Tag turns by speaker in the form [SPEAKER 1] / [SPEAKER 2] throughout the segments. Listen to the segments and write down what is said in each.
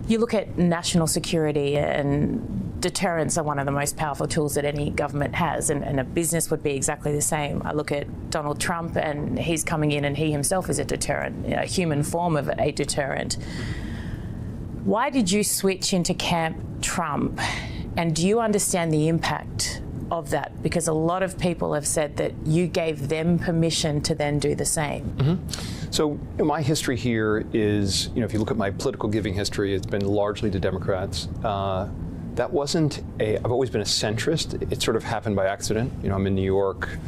[SPEAKER 1] You look at national security, and deterrents are one of the most powerful tools that any government has, and a business would be exactly the same. I look at Donald Trump, and he's coming in and he himself is a deterrent, a human form of a deterrent. Why did you switch into Camp Trump, and do you understand the impact of that? Because a lot of people have said that you gave them permission to then do the same.
[SPEAKER 2] Mm-hmm. So my history here is, if you look at my political giving history, it's been largely to Democrats. That wasn't I've always been a centrist. It sort of happened by accident. I'm in New York,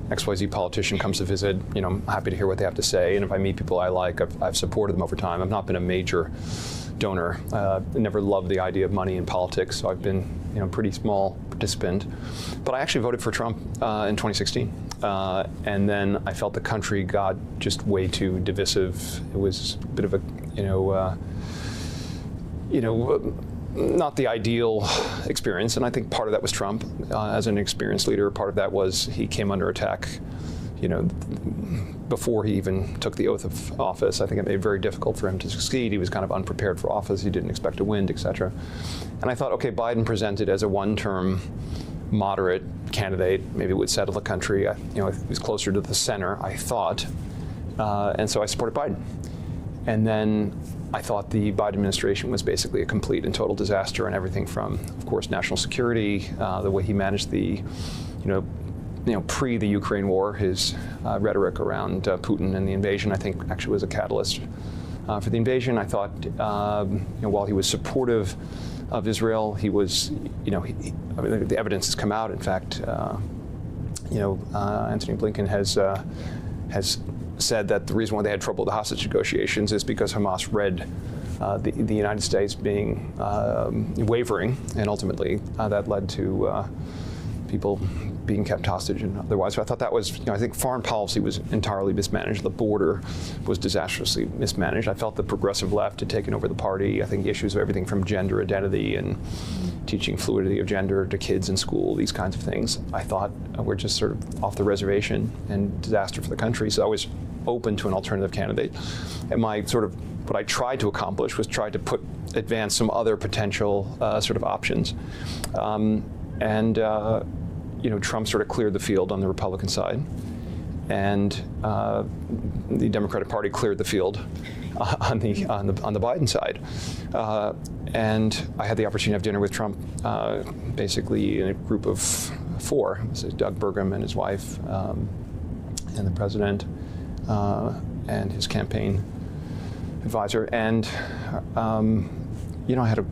[SPEAKER 2] XYZ politician comes to visit, I'm happy to hear what they have to say. And if I meet people I like, I've supported them over time. I've not been a major donor. I never loved the idea of money in politics, so I've been, a pretty small participant. But I actually voted for Trump in 2016. And then I felt the country got just way too divisive. It was a bit of a, not the ideal experience. And I think part of that was Trump as an experienced leader. Part of that was he came under attack, before he even took the oath of office. I think it made it very difficult for him to succeed. He was kind of unprepared for office. He didn't expect to win, et cetera. And I thought, okay, Biden presented as a one-term moderate candidate, maybe it would settle the country. It was closer to the center, I thought. And so I supported Biden. And then I thought the Biden administration was basically a complete and total disaster, and everything from, of course, national security, the way he managed the, pre the Ukraine war, his rhetoric around Putin and the invasion, I think actually was a catalyst for the invasion. I thought, while he was supportive of Israel, he was, the evidence has come out. In fact, Anthony Blinken has said that the reason why they had trouble with the hostage negotiations is because Hamas read the United States being wavering, and ultimately that led to people being kept hostage and otherwise. So I thought that was, I think foreign policy was entirely mismanaged. The border was disastrously mismanaged. I felt the progressive left had taken over the party. I think issues of everything from gender identity and teaching fluidity of gender to kids in school, these kinds of things, I thought were just sort of off the reservation and disaster for the country. So I was open to an alternative candidate. And what I tried to accomplish was try to advance some other potential sort of options. Trump sort of cleared the field on the Republican side, and the Democratic Party cleared the field on the Biden side. And I had the opportunity to have dinner with Trump, basically in a group of 4. This is Doug Burgum and his wife, and the president, and his campaign advisor. And I had a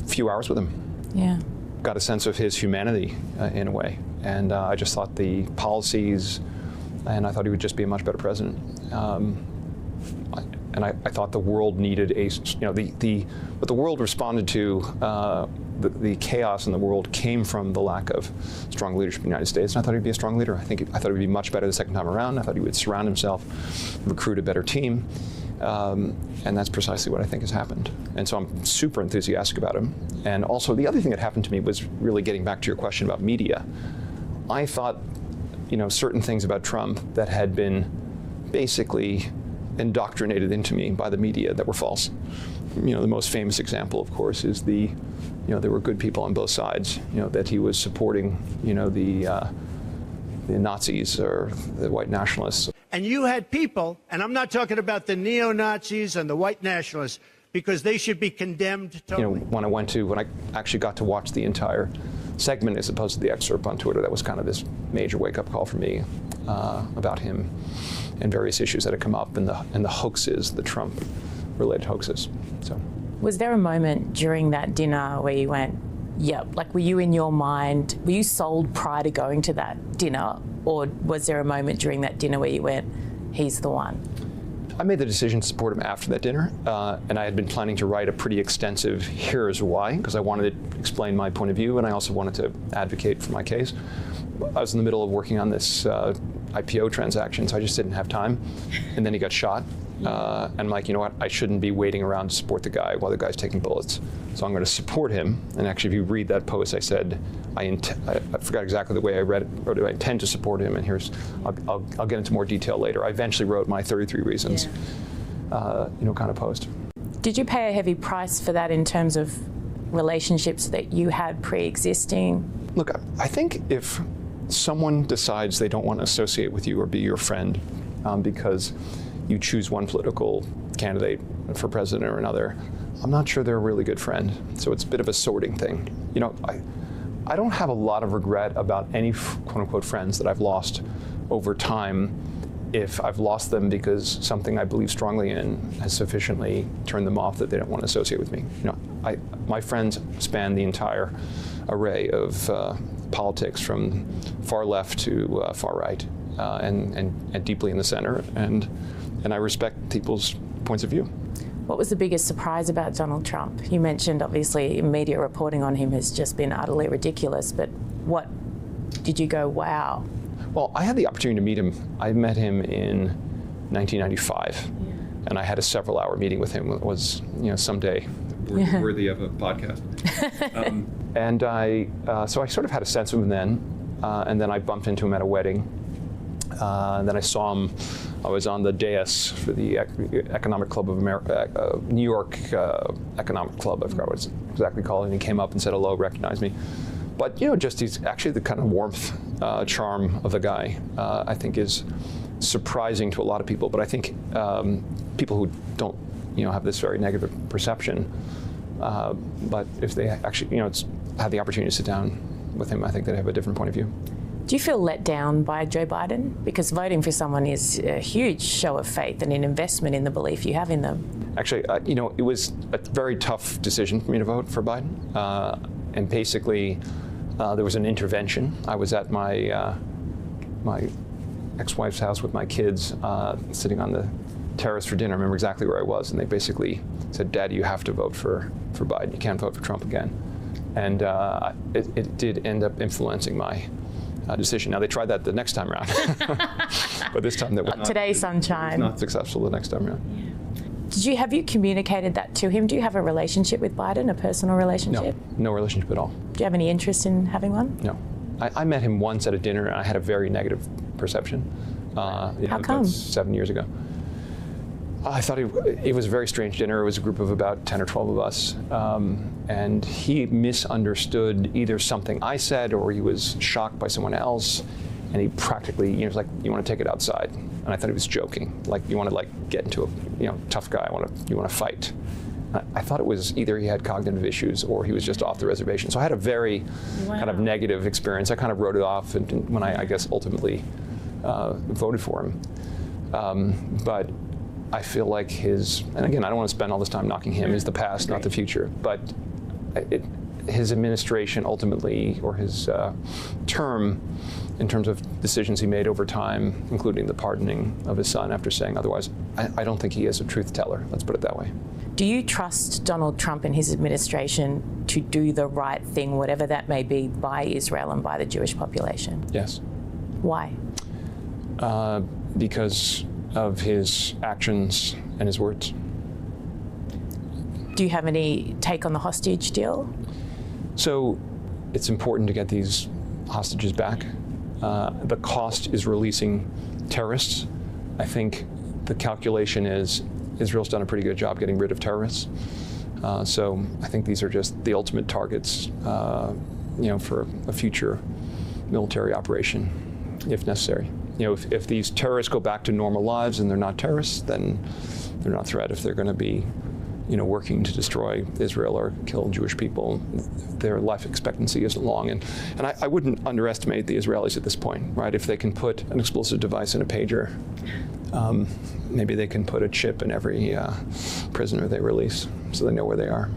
[SPEAKER 2] few hours with him. Yeah. Got a sense of his humanity in a way. And I just thought the policies, and I thought he would just be a much better president. I thought the world needed what the world responded to, the chaos in the world came from the lack of strong leadership in the United States. And I thought he'd be a strong leader. I thought he would be much better the second time around. I thought he would surround himself, recruit a better team. And that's precisely what I think has happened. And so I'm super enthusiastic about him. And also the other thing that happened to me was really getting back to your question about media. I thought, certain things about Trump that had been basically indoctrinated into me by the media that were false. The most famous example, of course, is there were good people on both sides, that he was supporting, the Nazis or the white nationalists.
[SPEAKER 3] And you had people, and I'm not talking about the neo-Nazis and the white nationalists, because they should be condemned totally.
[SPEAKER 2] When I actually got to watch the entire segment as opposed to the excerpt on Twitter, that was kind of this major wake-up call for me about him and various issues that had come up and the hoaxes, the Trump-related hoaxes. So,
[SPEAKER 1] was there a moment during that dinner where you went, yep, were you in your mind, were you sold prior to going to that dinner, or was there a moment during that dinner where you went, he's the one?
[SPEAKER 2] I made the decision to support him after that dinner, and I had been planning to write a pretty extensive here's why, because I wanted to explain my point of view, and I also wanted to advocate for my case. I was in the middle of working on this IPO transaction, so I just didn't have time. And then he got shot. And I'm like, you know what, I shouldn't be waiting around to support the guy while the guy's taking bullets. So I'm going to support him. And actually, if you read that post, I said, I forgot exactly the way I wrote it. I intend to support him, and I'll get into more detail later. I eventually wrote my 33 reasons, kind of post.
[SPEAKER 1] Did you pay a heavy price for that in terms of relationships that you had pre-existing?
[SPEAKER 2] Look, I think if someone decides they don't want to associate with you or be your friend because you choose one political candidate for president or another, I'm not sure they're a really good friend. So it's a bit of a sorting thing. You know, I don't have a lot of regret about any quote-unquote friends that I've lost over time if I've lost them because something I believe strongly in has sufficiently turned them off that they don't want to associate with me. You know, my friends span the entire array of politics, from far left to far right, and deeply in the center, and I respect people's points of view.
[SPEAKER 1] What was the biggest surprise about Donald Trump? You mentioned, obviously, media reporting on him has just been utterly ridiculous, but what did you go, wow?
[SPEAKER 2] Well, I had the opportunity to meet him. I met him in 1995, and I had a several-hour meeting with him. It was, you know, someday worthy of a podcast. So I sort of had a sense of him then, and then I bumped into him at a wedding. And then I saw him. I was on the dais for the Economic Club of America, New York Economic Club. I forgot what it's exactly called. And he came up and said hello, recognized me. But you know, just he's actually the kind of warmth, charm of the guy. I think is surprising to a lot of people. But I think people who don't, you know, have this very negative perception. But if they actually, you know, have the opportunity to sit down with him, I think they have a different point of view.
[SPEAKER 1] Do you feel let down by Joe Biden? Because voting for someone is a huge show of faith and an investment in the belief you have in them.
[SPEAKER 2] Actually, you know, it was a very tough decision for me to vote for Biden. And basically, there was an intervention. I was at my ex-wife's house with my kids, sitting on the terrace for dinner. I remember exactly where I was, and they basically said, "Daddy, you have to vote for Biden. You can't vote for Trump again." And it did end up influencing my decision. Now, they tried that the next time around, but this time that was not,
[SPEAKER 1] today, sunshine.
[SPEAKER 2] It was not successful the next time around.
[SPEAKER 1] Have you communicated that to him? Do you have a relationship with Biden, a personal relationship?
[SPEAKER 2] No relationship at all.
[SPEAKER 1] Do you have any interest in having one?
[SPEAKER 2] No. I met him once at a dinner, and I had a very negative perception.
[SPEAKER 1] How come?
[SPEAKER 2] 7 years ago. I thought it was a very strange dinner. It was a group of about 10 or 12 of us. And he misunderstood either something I said or he was shocked by someone else. And he practically, you know, was like, "You want to take it outside?" And I thought he was joking. Like, "You want to get into a, you know, tough guy. You want to fight." I thought it was either he had cognitive issues or he was just off the reservation. So I had a very kind of negative experience. I kind of wrote it off when I guess, ultimately voted for him. But I feel like and again, I don't want to spend all this time knocking him, is the past, not the future, but his administration ultimately, or his term, in terms of decisions he made over time, including the pardoning of his son after saying otherwise, I don't think he is a truth teller, let's put it that way.
[SPEAKER 1] Do you trust Donald Trump and his administration to do the right thing, whatever that may be, by Israel and by the Jewish population?
[SPEAKER 2] Yes.
[SPEAKER 1] Why?
[SPEAKER 2] Because of his actions and his words.
[SPEAKER 1] Do you have any take on the hostage deal?
[SPEAKER 2] So it's important to get these hostages back. The cost is releasing terrorists. I think the calculation is Israel's done a pretty good job getting rid of terrorists. So I think these are just the ultimate targets, you know, for a future military operation, if necessary. You know, if these terrorists go back to normal lives and they're not terrorists, then they're not a threat. If they're going to be, you know, working to destroy Israel or kill Jewish people, their life expectancy isn't long. And I wouldn't underestimate the Israelis at this point, right? If they can put an explosive device in a pager, maybe they can put a chip in every prisoner they release so they know where they are.